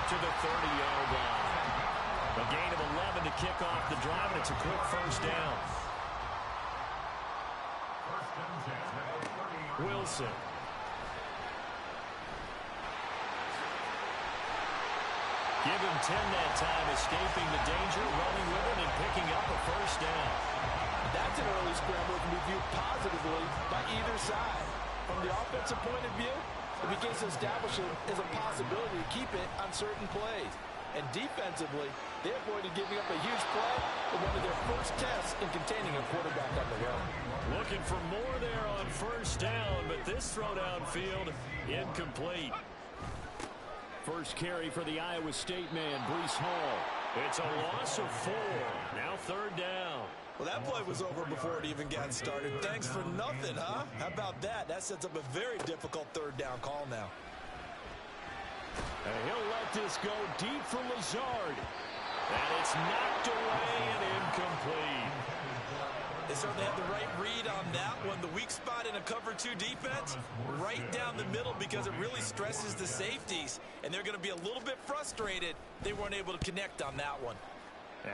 to the 30-yard line. A gain of 11 to kick off the drive, and it's a quick first down. Wilson. Give him 10 that time, escaping the danger, running with it, and picking up a first down. That's an early scramble that can be viewed positively by either side. From the offensive point of view, it begins to establish it as a possibility to keep it on certain plays. And defensively, they avoided giving up a huge play in one of their first tests in containing a quarterback on the run. Looking for more there on first down, but this throw downfield incomplete. First carry for the Iowa State man, Breece Hall. It's a loss of 4. Now third down. Well, that play was over before it even got started. Thanks for nothing, huh? How about that? That sets up a very difficult third down call now. And he'll let this go deep for Lazard. And it's knocked away and incomplete. They certainly had the right read on that one. The weak spot in a cover 2 defense, right down the middle because it really stresses the safeties. And they're going to be a little bit frustrated they weren't able to connect on that one.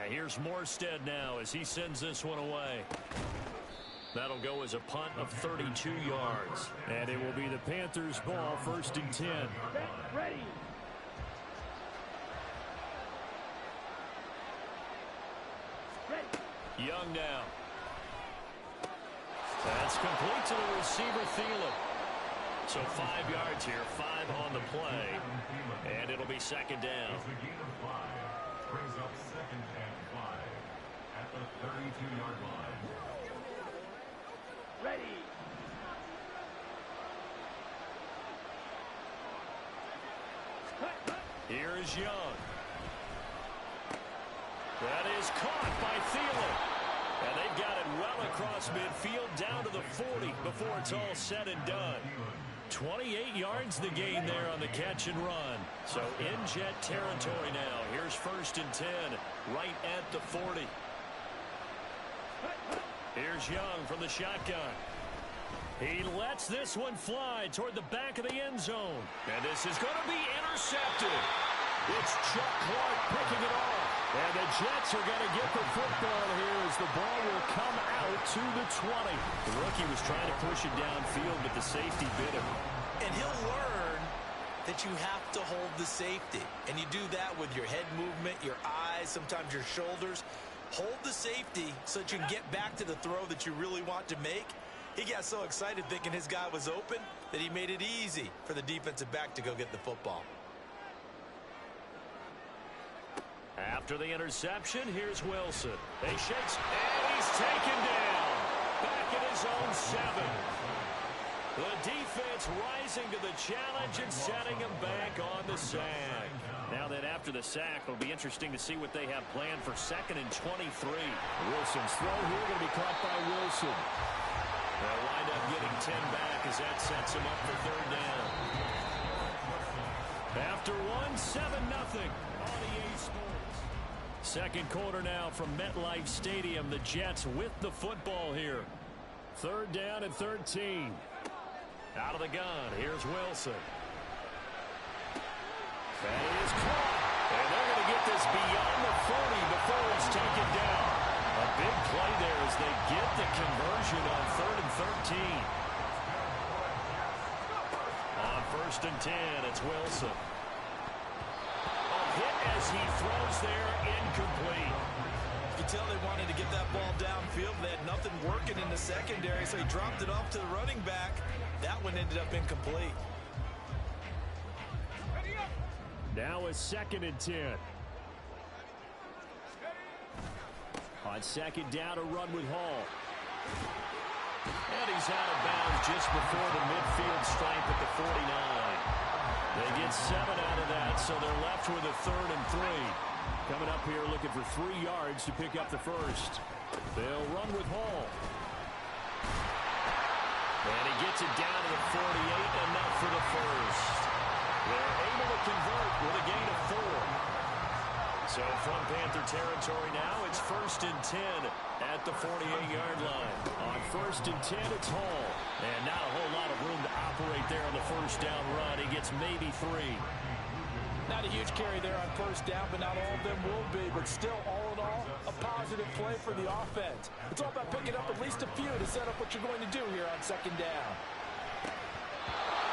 Here's Morstead now as he sends this one away. That'll go as a punt of 32 yards. And it will be the Panthers' ball, 1st and 10. Ready. Young now. That's complete to the receiver, Thielen. So 5 yards here, 5 on the play. And it'll be second down. Brings up 2nd and 5 at the 32-yard line. Ready. Here is Young. That is caught by Thielen. And they've got it well across midfield down to the 40 before it's all said and done. 28 yards the gain there on the catch and run. So in Jet territory now. Here's 1st and 10 right at the 40. Here's Young from the shotgun. He lets this one fly toward the back of the end zone. And this is going to be intercepted. It's Chuck Clark picking it off. And the Jets are going to get the football here as the ball will come out to the 20. The rookie was trying to push it downfield, but the safety bit him. And he'll learn that you have to hold the safety. And you do that with your head movement, your eyes, sometimes your shoulders. Hold the safety so that you can get back to the throw that you really want to make. He got so excited thinking his guy was open that he made it easy for the defensive back to go get the football. After the interception, here's Wilson. He shakes, and he's taken down. Back at his own 7. The defense rising to the challenge and setting him back on the sack. Now that after the sack, it'll be interesting to see what they have planned for 2nd and 23. Wilson's throw here going to be caught by Wilson. They'll wind up getting 10 back as that sets him up for third down. After 7-0 on EA Sports. Second quarter now from MetLife Stadium. The Jets with the football here. Third down and 13. Out of the gun. Here's Wilson. That is caught. And they're going to get this beyond the 40 before it's taken down. A big play there as they get the conversion on 3rd and 13. On 1st and 10, it's Wilson. Hit as he throws there, incomplete. You can tell they wanted to get that ball downfield. They had nothing working in the secondary, so he dropped it off to the running back. That one ended up incomplete. Now a 2nd and 10. On 2nd down, a run with Hall. And he's out of bounds just before the midfield stripe at the 49. They get 7 out of that, so they're left with a 3rd and 3. Coming up here looking for 3 yards to pick up the first. They'll run with Hall. And he gets it down to the 48, enough for the first. They're able to convert with a gain of 4. So from Panther territory now, it's 1st and 10 at the 48-yard line. On 1st and 10, it's Hall. And not a whole lot of room to operate there on the first down run. He gets maybe 3. Not a huge carry there on first down, but not all of them will be. But still, all in all, a positive play for the offense. It's all about picking up at least a few to set up what you're going to do here on second down.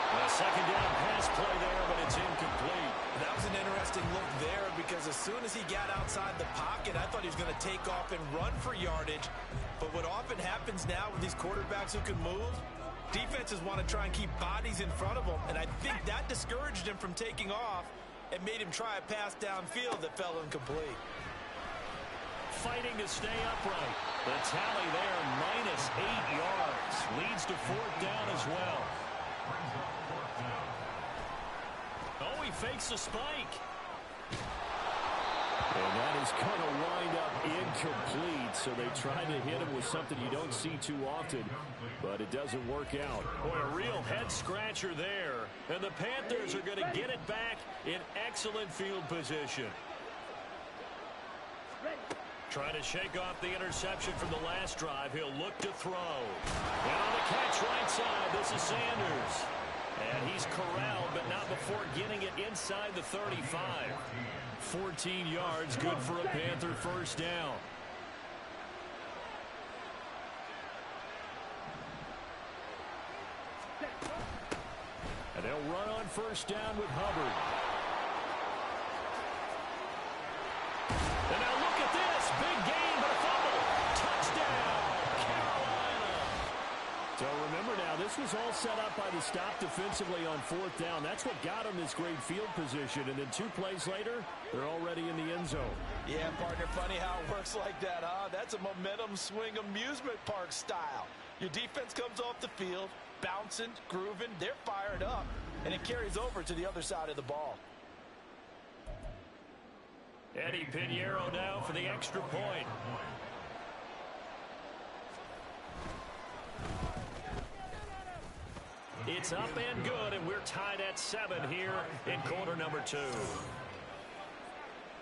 A second down pass play there, but it's incomplete. That was an interesting look there because as soon as he got outside the pocket, I thought he was going to take off and run for yardage. But what often happens now with these quarterbacks who can move, defenses want to try and keep bodies in front of them, and I think that discouraged him from taking off and made him try a pass downfield that fell incomplete. Fighting to stay upright. The tally there, -8 yards. Leads to fourth down as well. Oh, he fakes a spike. And that is going to wind up incomplete, so they try to hit him with something you don't see too often, but it doesn't work out. Boy, a real head-scratcher there, and the Panthers are going to get it back in excellent field position. Trying to shake off the interception from the last drive. He'll look to throw. And on the catch right side, this is Sanders. And he's corralled, but not before getting it inside the 35. 14 yards, good for a Panther first down. And they'll run on first down with Hubbard. And now look at this. Big gain, but a fumble. Touchdown, Carolina. So remember now, this was all set up by the stop defensively on fourth down. That's what got them this great field position. And then 2 plays later, they're already in the end zone. Yeah, partner, funny how it works like that, huh? That's a momentum swing amusement park style. Your defense comes off the field, bouncing, grooving, they're fired up, and it carries over to the other side of the ball. Eddie Pinheiro now for the extra point. It's up and good, and we're tied at 7 here in quarter number 2.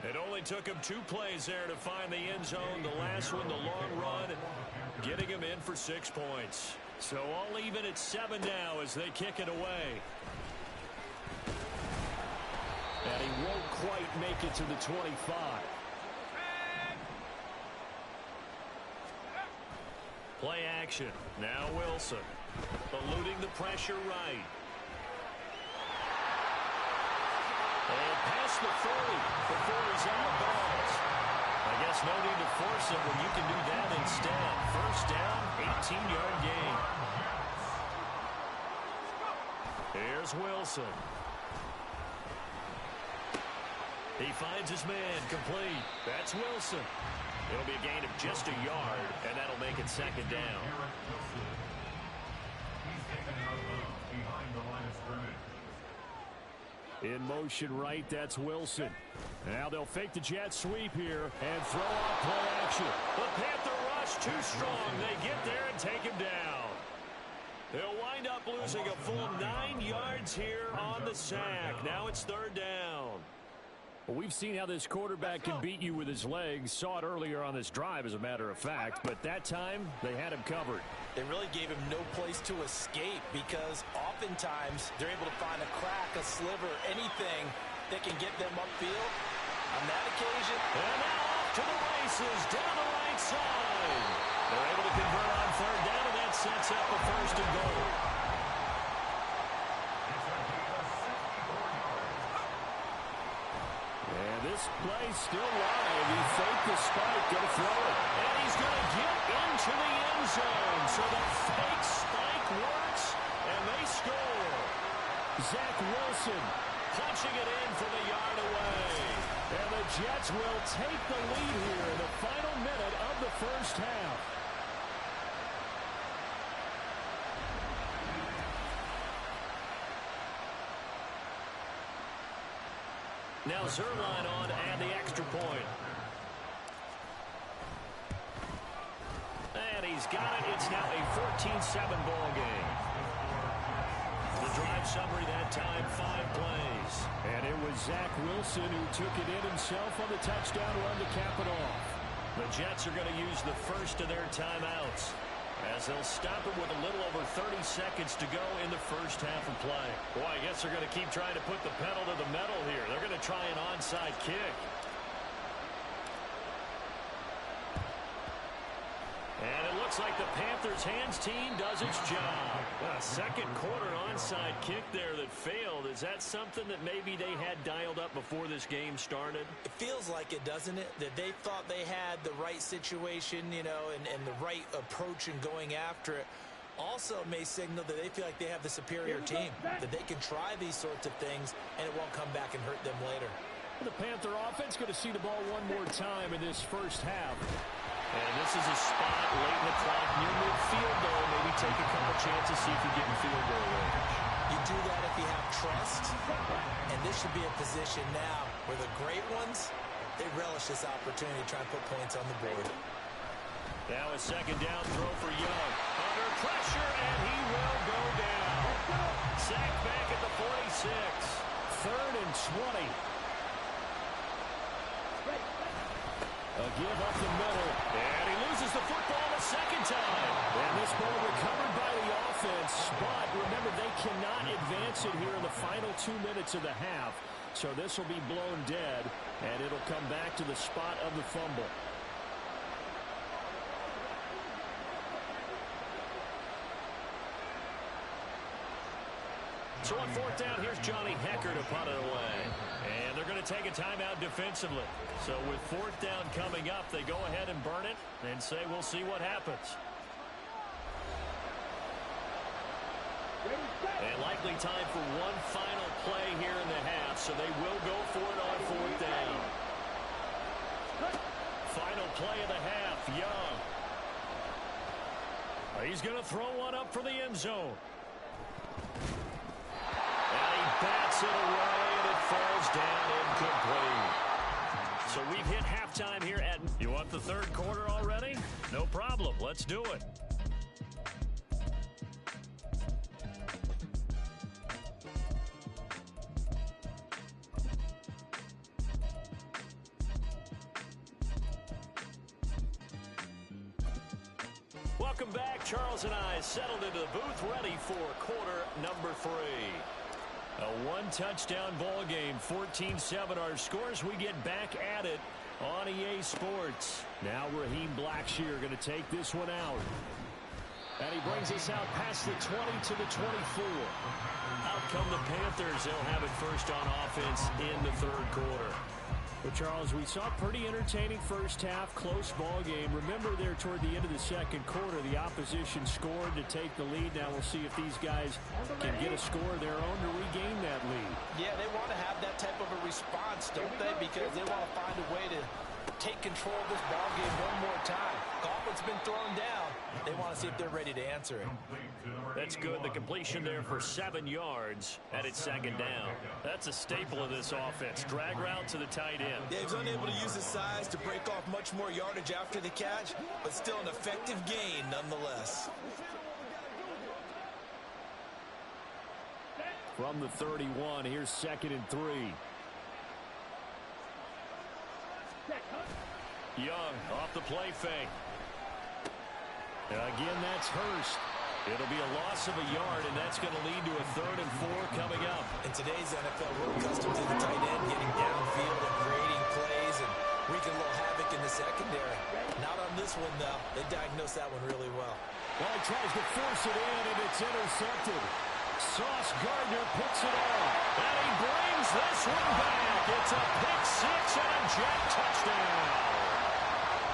It only took him 2 plays there to find the end zone. The last one, the long run, getting him in for 6 points. So all even at 7 now as they kick it away. And he won't quite make it to the 25. Play action. Now Wilson. Eluding the pressure right. And past the 40 before he's on the balls. I guess no need to force it when you can do that instead. First down, 18-yard gain. Here's Wilson. He finds his man, complete. That's Wilson. It'll be a gain of just a yard, and that'll make it second down. In motion right, that's Wilson. Now they'll fake the jet sweep here and throw out play action. The Panther rush too strong. They get there and take him down. They'll wind up losing a full 9 yards here on the sack. Now it's third down. Well, we've seen how this quarterback can beat you with his legs. Saw it earlier on this drive, as a matter of fact. But that time, they had him covered. They really gave him no place to escape because oftentimes they're able to find a crack, a sliver, anything that can get them upfield. On that occasion, and now off to the races down the right side. They're able to convert on third down, and that sets up a first and goal. And this play's still live. He faked the spike, gonna throw it. And he's going to get into the end zone. So the fake spike works, and they score. Zach Wilson punching it in from a yard away. And the Jets will take the lead here in the final minute of the first half. Now Zerline on to add the extra point. And he's got it. It's now a 14-7 ball game. The drive summary that time, 5 plays. And it was Zach Wilson who took it in himself on the touchdown run to cap it off. The Jets are going to use the first of their timeouts. as they'll stop it with a little over 30 seconds to go in the first half of play. Boy, I guess they're going to keep trying to put the pedal to the metal here. They're going to try an onside kick. And it looks like the Panthers' hands team does its job. A second quarter onside kick there that failed. Is that something that maybe they had dialed up before this game started? It feels like it, doesn't it? That they thought they had the right situation, you know, and the right approach in going after it. Also may signal that they feel like they have the superior team, that they can try these sorts of things and it won't come back and hurt them later. The Panther offense going to see the ball one more time in this first half. And this is a spot late in the clock near midfield, though. Maybe take a couple chances, see if you get in field goal range. You do that if you have trust. And this should be a position now where the great ones, they relish this opportunity to try and put points on the board. Now a second down throw for Young. Under pressure, and he will go down. Sacked back at the 46. 3rd and 20. A give up the middle. And he loses the football the second time. And this ball recovered by the offense. But remember, they cannot advance it here in the final 2 minutes of the half. So this will be blown dead, and it'll come back to the spot of the fumble. So on 4th down, here's Johnny Hecker to punt it away. And they're going to take a timeout defensively. So with 4th down coming up, they go ahead and burn it and say we'll see what happens. And likely time for one final play here in the half, so they will go for it on 4th down. Final play of the half, Young. He's going to throw one up for the end zone. Bats it away, and it falls down incomplete. So we've hit halftime here at... You want the third quarter already? No problem. Let's do it. Welcome back. Charles and I settled into the booth, ready for quarter number 3. A one-touchdown ball game, 14-7 our scores. We get back at it on EA Sports. Now Raheem Blackshear going to take this one out. And he brings us out past the 20 to the 24. Out come the Panthers. They'll have it first on offense in the third quarter. Well, Charles, we saw a pretty entertaining first half, close ball game. Remember there toward the end of the second quarter, the opposition scored to take the lead. Now we'll see if these guys can get a score of their own to regain that lead. Yeah, they want to have that type of a response, don't they? Because they want to find a way to take control of this ball game one more time. Gauntlet's been thrown down. They want to see if they're ready to answer it. That's good. The completion there for 7 yards, and it's second down. That's a staple of this offense. Drag route to the tight end. Yeah, he's unable to use his size to break off much more yardage after the catch, but still an effective gain nonetheless. From the 31, here's 2nd and 3. Young off the play fake. Again, that's Hurst. It'll be a loss of a yard, and that's going to lead to a 3rd and 4 coming up. In today's NFL, we're accustomed to the tight end getting downfield and creating plays and wreaking a little havoc in the secondary. Not on this one, though. They diagnosed that one really well. Well, he tries to force it in, and it's intercepted. Sauce Gardner picks it up. And he brings this one back. It's a pick 6 and a jet touchdown.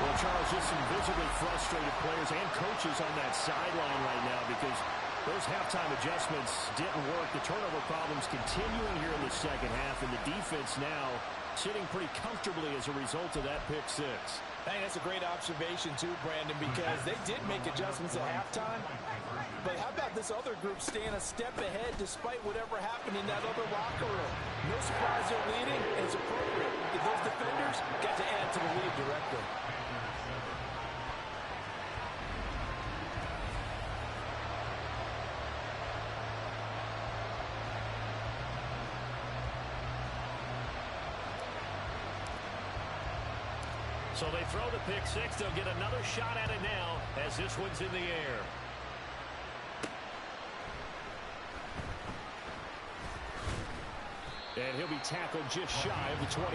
Well, Charles, just some visibly frustrated players and coaches on that sideline right now because those halftime adjustments didn't work. The turnover problems continuing here in the second half, and the defense now sitting pretty comfortably as a result of that pick 6. I think that's a great observation, too, Brandon, because they did make adjustments at halftime. But how about this other group staying a step ahead despite whatever happened in that other locker room? No surprise they're leading, and it's appropriate. Those defenders got to add to the lead directly. So they throw the pick six. They'll get another shot at it now as this one's in the air. And he'll be tackled just shy of the 25.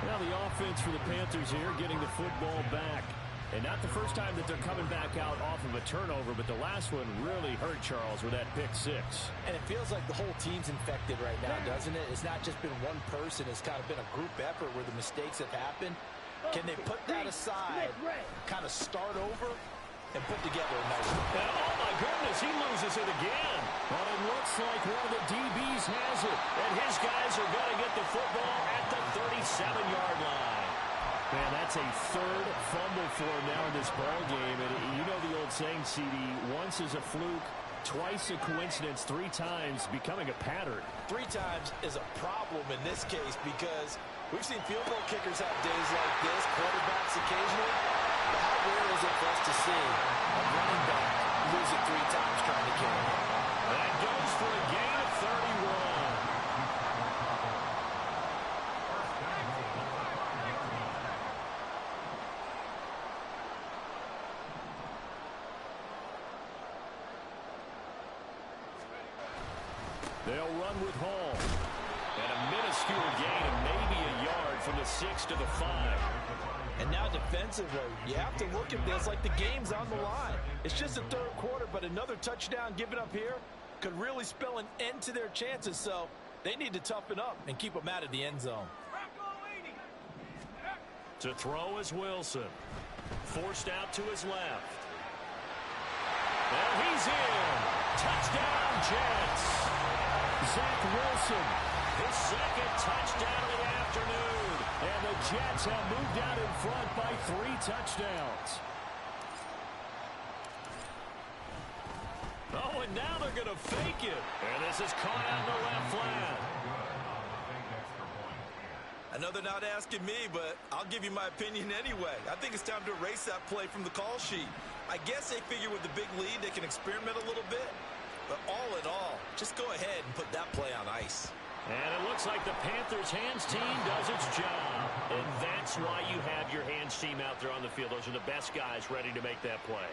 Now the offense for the Panthers here getting the football back. And not the first time that they're coming back out off of a turnover, but the last one really hurt Charles with that pick six. And it feels like the whole team's infected right now, doesn't it? It's not just been one person. It's kind of been a group effort where the mistakes have happened. Can they put that aside, kind of start over, and put together a nice one? Oh, my goodness, he loses it again. Well, it looks like one of the DBs has it, and his guys are going to get the football at the 37-yard line. Man, that's a third fumble for him now in this ball game. And you know the old saying, CD, once is a fluke, twice a coincidence, three times becoming a pattern. Three times is a problem in this case because we've seen field goal kickers have days like this, quarterbacks occasionally. But how rare is it for us to see a running back lose it three times trying to carry it? That goes for a gain of 31. They'll run with Hall. And a minuscule gain of maybe a yard from the 6 to the 5. And now defensively, you have to look at this like the game's on the line. It's just a third quarter, but another touchdown given up here could really spell an end to their chances. So they need to toughen up and keep them out of the end zone. To throw is Wilson. Forced out to his left. And he's in. Touchdown, Jets. Zach Wilson, his second touchdown of the afternoon. And the Jets have moved out in front by 3 touchdowns. Oh, and now they're going to fake it. And this is caught out in the left flat. I know they're not asking me, but I'll give you my opinion anyway. I think it's time to erase that play from the call sheet. I guess they figure with the big lead they can experiment a little bit. But all in all, just go ahead and put that play on ice. And it looks like the Panthers' hands team does its job. And that's why you have your hands team out there on the field. Those are the best guys ready to make that play.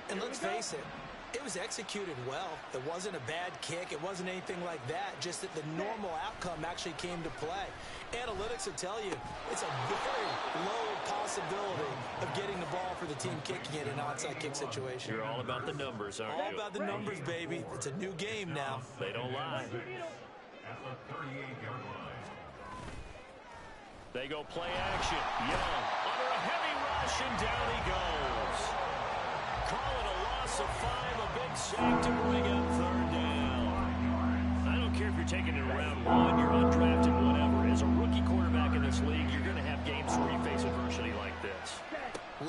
And let's face it, it was executed well. It wasn't a bad kick. It wasn't anything like that. Just that the normal outcome actually came to play. Analytics will tell you it's a very low possibility of getting the ball for the team kicking it in an onside kick situation. You're all about the numbers, aren't you? All about the numbers, baby. It's a new game now. They don't lie. At the 38-yard line. They go play action. Young under a heavy rush, and down he goes. Call it a loss of 5, a big sack to bring up third down. I don't care if you're taking it in round 1, you're undrafted, whatever. As a rookie quarterback in this league, you're going to have games where you face adversity like this.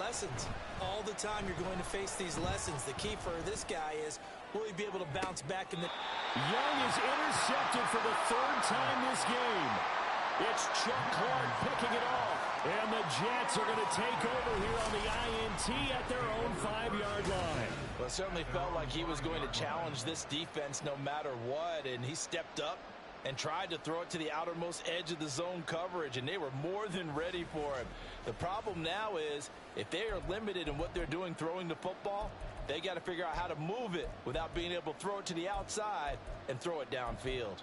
Lessons. All the time you're going to face these lessons. The key for this guy is, will he be able to bounce back in the... Young is intercepted for the 3rd time this game. It's Chuck Clark picking it off. And the Jets are going to take over here on the INT at their own 5-yard line. Well, it certainly felt like he was going to challenge this defense no matter what, and he stepped up and tried to throw it to the outermost edge of the zone coverage, and they were more than ready for him. The problem now is, if they are limited in what they're doing throwing the football, they got to figure out how to move it without being able to throw it to the outside and throw it downfield.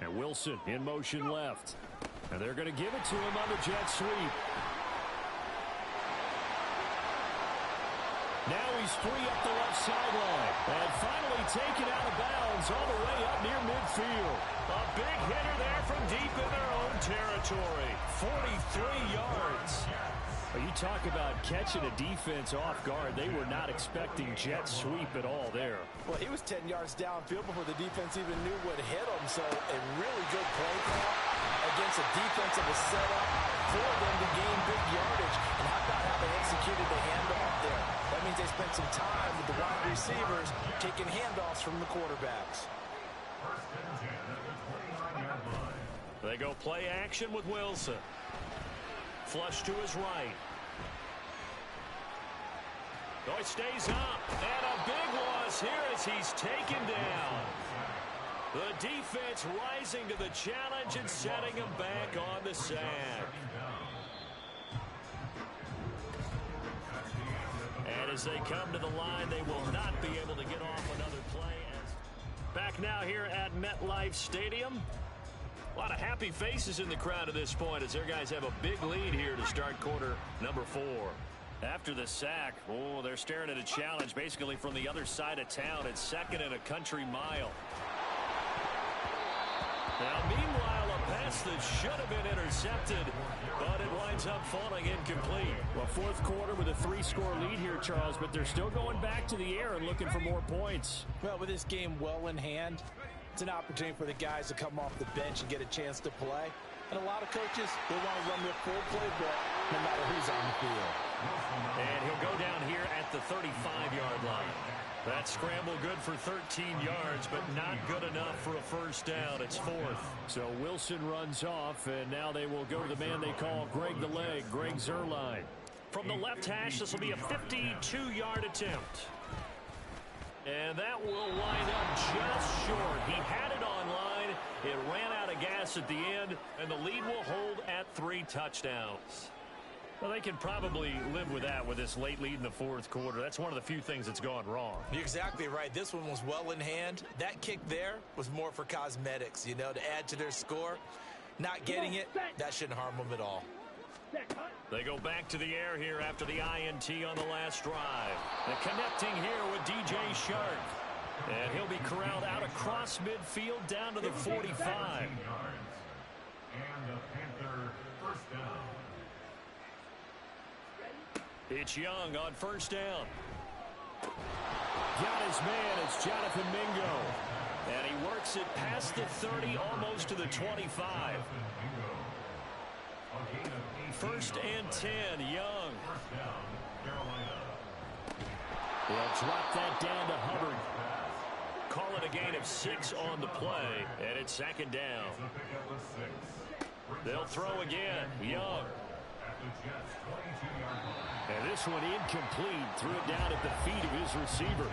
And Wilson in motion left. And they're going to give it to him on the jet sweep. Now he's free up the left sideline. And finally taken out of bounds all the way up near midfield. A big hitter there from deep in their own territory. 43 yards. You talk about catching a defense off guard. They were not expecting jet sweep at all there. Well, he was 10 yards downfield before the defense even knew what hit him. So a really good play call against a defense that was set up for them to gain big yardage. And how about how they executed the handoff there? That means they spent some time with the wide receivers taking handoffs from the quarterbacks. They go play action with Wilson. Flush to his right. Oh, he stays up. And a big loss here as he's taken down. The defense rising to the challenge and setting him back on the sack. And as they come to the line, they will not be able to get off another play. Back now here at MetLife Stadium. A lot of happy faces in the crowd at this point as their guys have a big lead here to start quarter number 4. After the sack, oh, they're staring at a challenge basically from the other side of town. It's second and a country mile. Now, meanwhile, a pass that should have been intercepted, but it winds up falling incomplete. Well, fourth quarter with a 3-score lead here, Charles, but they're still going back to the air and looking for more points. Well, with this game well in hand, it's an opportunity for the guys to come off the bench and get a chance to play. And a lot of coaches, they want to run their full playbook no matter who's on the field. And he'll go down here at the 35-yard line. That scramble good for 13 yards, but not good enough for a first down. It's 4th. So Wilson runs off, and now they will go to the man they call Greg the Leg, Greg Zuerlein. From the left hash, this will be a 52-yard attempt. And that will wind up just short. He had it on line. It ran out of gas at the end, and the lead will hold at 3 touchdowns. Well, they can probably live with that with this late lead in the fourth quarter. That's one of the few things that's gone wrong. You're exactly right. This one was well in hand. That kick there was more for cosmetics, you know, to add to their score. Not getting it, that shouldn't harm them at all. They go back to the air here after the INT on the last drive. And connecting here with DJ Shark. And he'll be corralled out across midfield down to the 45. And the Panther first down. It's Young on first down. Got his man. It's Jonathan Mingo. And he works it past the 30, almost to the 25. First and 10, Young. They'll drop that down to Hubbard. Call it a gain of 6 on the play, and it's second down. They'll throw again, Young. And this one incomplete. Threw it down at the feet of his receiver.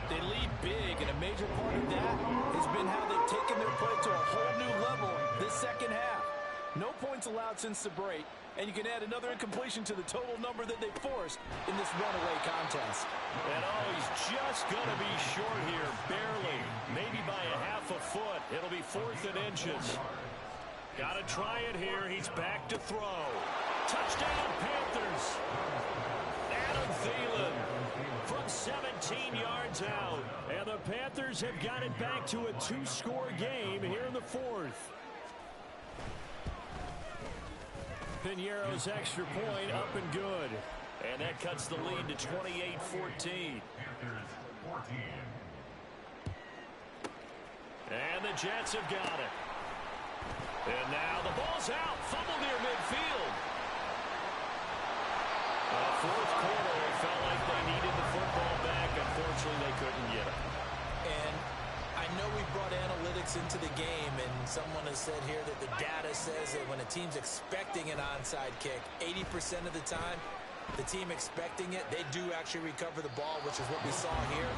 They lead big, and a major part of that has been how they've taken their play to a whole new level this second half. No points allowed since the break, and you can add another incompletion to the total number that they forced in this runaway contest. And oh, he's just going to be short here, barely. Maybe by a half a foot. It'll be 4th and inches. Got to try it here. He's back to throw. Touchdown, Panthers. Adam Thielen from 17 yards out. And the Panthers have got it back to a 2-score game here in the 4th. Piñeiro's extra point up and good. And that cuts the lead to 28-14. And the Jets have got it. And now the ball's out. Fumble near midfield. Fourth quarter, it felt like they needed the football back. Unfortunately, they couldn't get it. And I know we brought analytics into the game, and someone has said here that the data says that when a team's expecting an onside kick, 80% of the time, the team expecting it, they do actually recover the ball, which is what we saw here.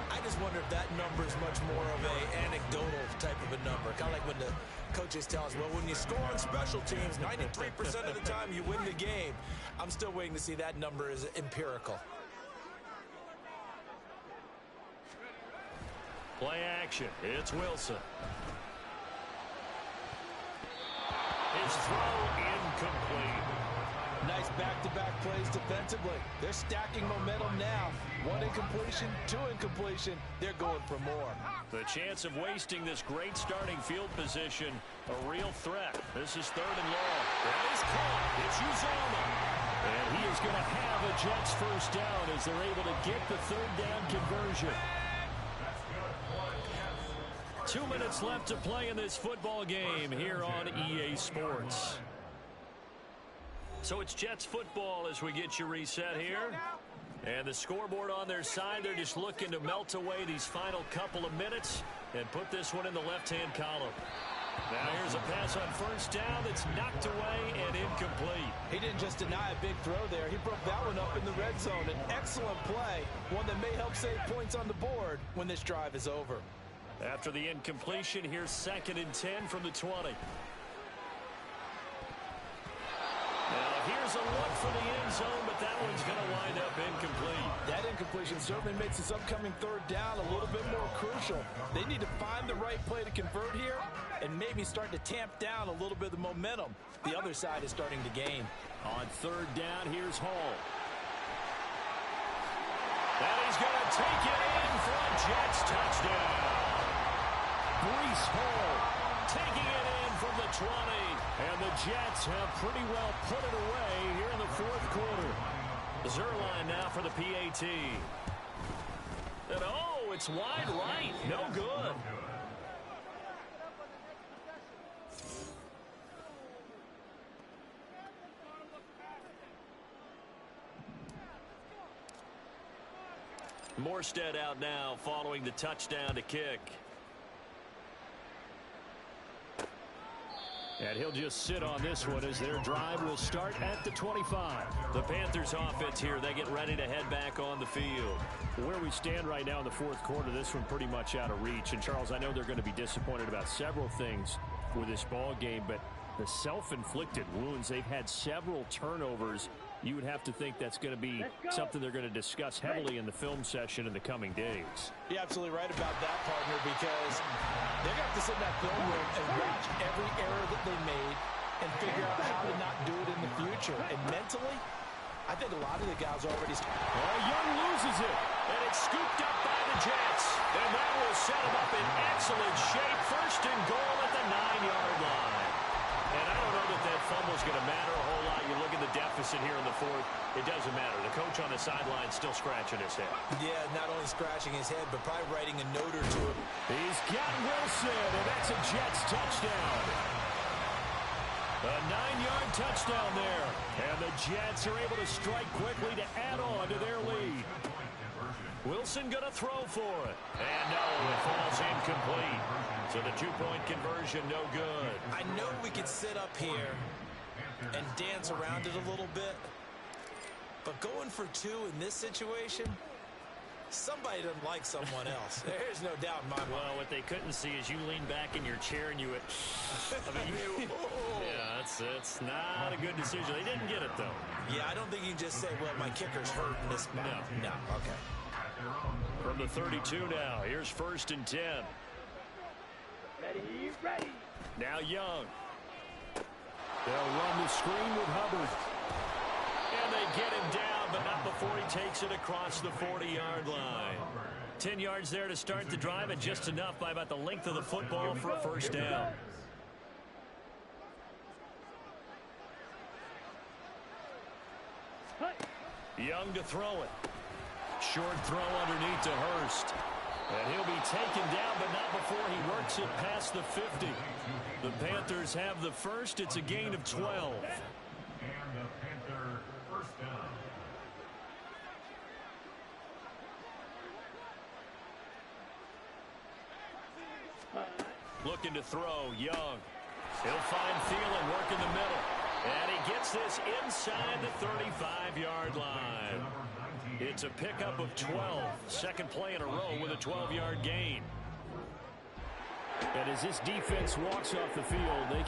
I just wonder if that number is much more of an anecdotal type of a number. Kind of like when the coaches tell us, well, when you score on special teams, 93% of the time you win the game. I'm still waiting to see that number is empirical. Play action. It's Wilson. His throw incomplete. Nice back-to-back plays defensively. They're stacking momentum now. 1 incompletion, 2 incompletion. They're going for more. The chance of wasting this great starting field position, a real threat. This is 3rd and long. That is caught. It's Uzomah. And he is going to have a Jets first down as they're able to get the 3rd down conversion. 2 minutes left to play in this football game here on EA Sports. So it's Jets football as we get you reset here. And the scoreboard on their side, they're just looking to melt away these final couple of minutes and put this one in the left-hand column. Now here's a pass on first down that's knocked away and incomplete. He didn't just deny a big throw there. He broke that one up in the red zone. An excellent play, one that may help save points on the board when this drive is over. After the incompletion, here's 2nd and 10 from the 20. Now here's a look for the end zone, but that one's going to wind up incomplete. That incompletion certainly makes this upcoming 3rd down a little bit more crucial. They need to find the right play to convert here and maybe start to tamp down a little bit of the momentum the other side is starting to gain. On 3rd down, here's Hall. And he's going to take it in for a Jets touchdown. Breece Hall taking it in from the 20. And the Jets have pretty well put it away here in the 4th quarter. Zerline now for the PAT. And oh, it's wide right. No good. Morstead out now following the touchdown to kick. And he'll just sit on this one as their drive will start at the 25. The Panthers offense here, they get ready to head back on the field. Where we stand right now in the 4th quarter, this one pretty much out of reach. And, Charles, I know they're going to be disappointed about several things with this ball game, but the self-inflicted wounds, they've had several turnovers. You would have to think that's going to be something they're going to discuss heavily in the film session in the coming days. You're absolutely right about that, partner, because they're going to have to sit in that film room and watch every error that they made and figure out how to not do it in the future. And mentally, I think a lot of the guys already... Well, Young loses it, and it's scooped up by the Jets. And that will set him up in excellent shape. 1st and goal at the 9-yard line. And I don't know that that fumble's going to matter a whole lot. You look at the deficit here in the 4th. It doesn't matter. The coach on the sideline still scratching his head. Yeah, not only scratching his head, but probably writing a note or two. He's got Wilson, and that's a Jets touchdown. A 9-yard touchdown there. And the Jets are able to strike quickly to add on to their lead. Wilson going to throw for it. And no, it falls incomplete. So the 2-point conversion, no good. I know we could sit up here and dance around it a little bit, but going for 2 in this situation, somebody doesn't like someone else. There's no doubt in my mind. Well, what they couldn't see is you lean back in your chair and you would... yeah, it's not a good decision. They didn't get it, though. Yeah, I don't think you can just say, well, my kicker's hurt in this spot. No, okay. From the 32 now, here's 1st and 10. Ready. Now Young. They'll run the screen with Hubbard. And they get him down, but not before he takes it across the 40-yard line. 10 yards there to start the drive, and just enough by about the length of the football for a 1st down. Young to throw it. Short throw underneath to Hurst. And he'll be taken down, but not before he works it past the 50. The Panthers have the first. It's a gain of 12. And the Panther 1st down. Looking to throw, Young. He'll find Thielen, work in the middle. And he gets this inside the 35-yard line. It's a pickup of 12. 2nd play in a row with a 12-yard gain. And as this defense walks off the field, they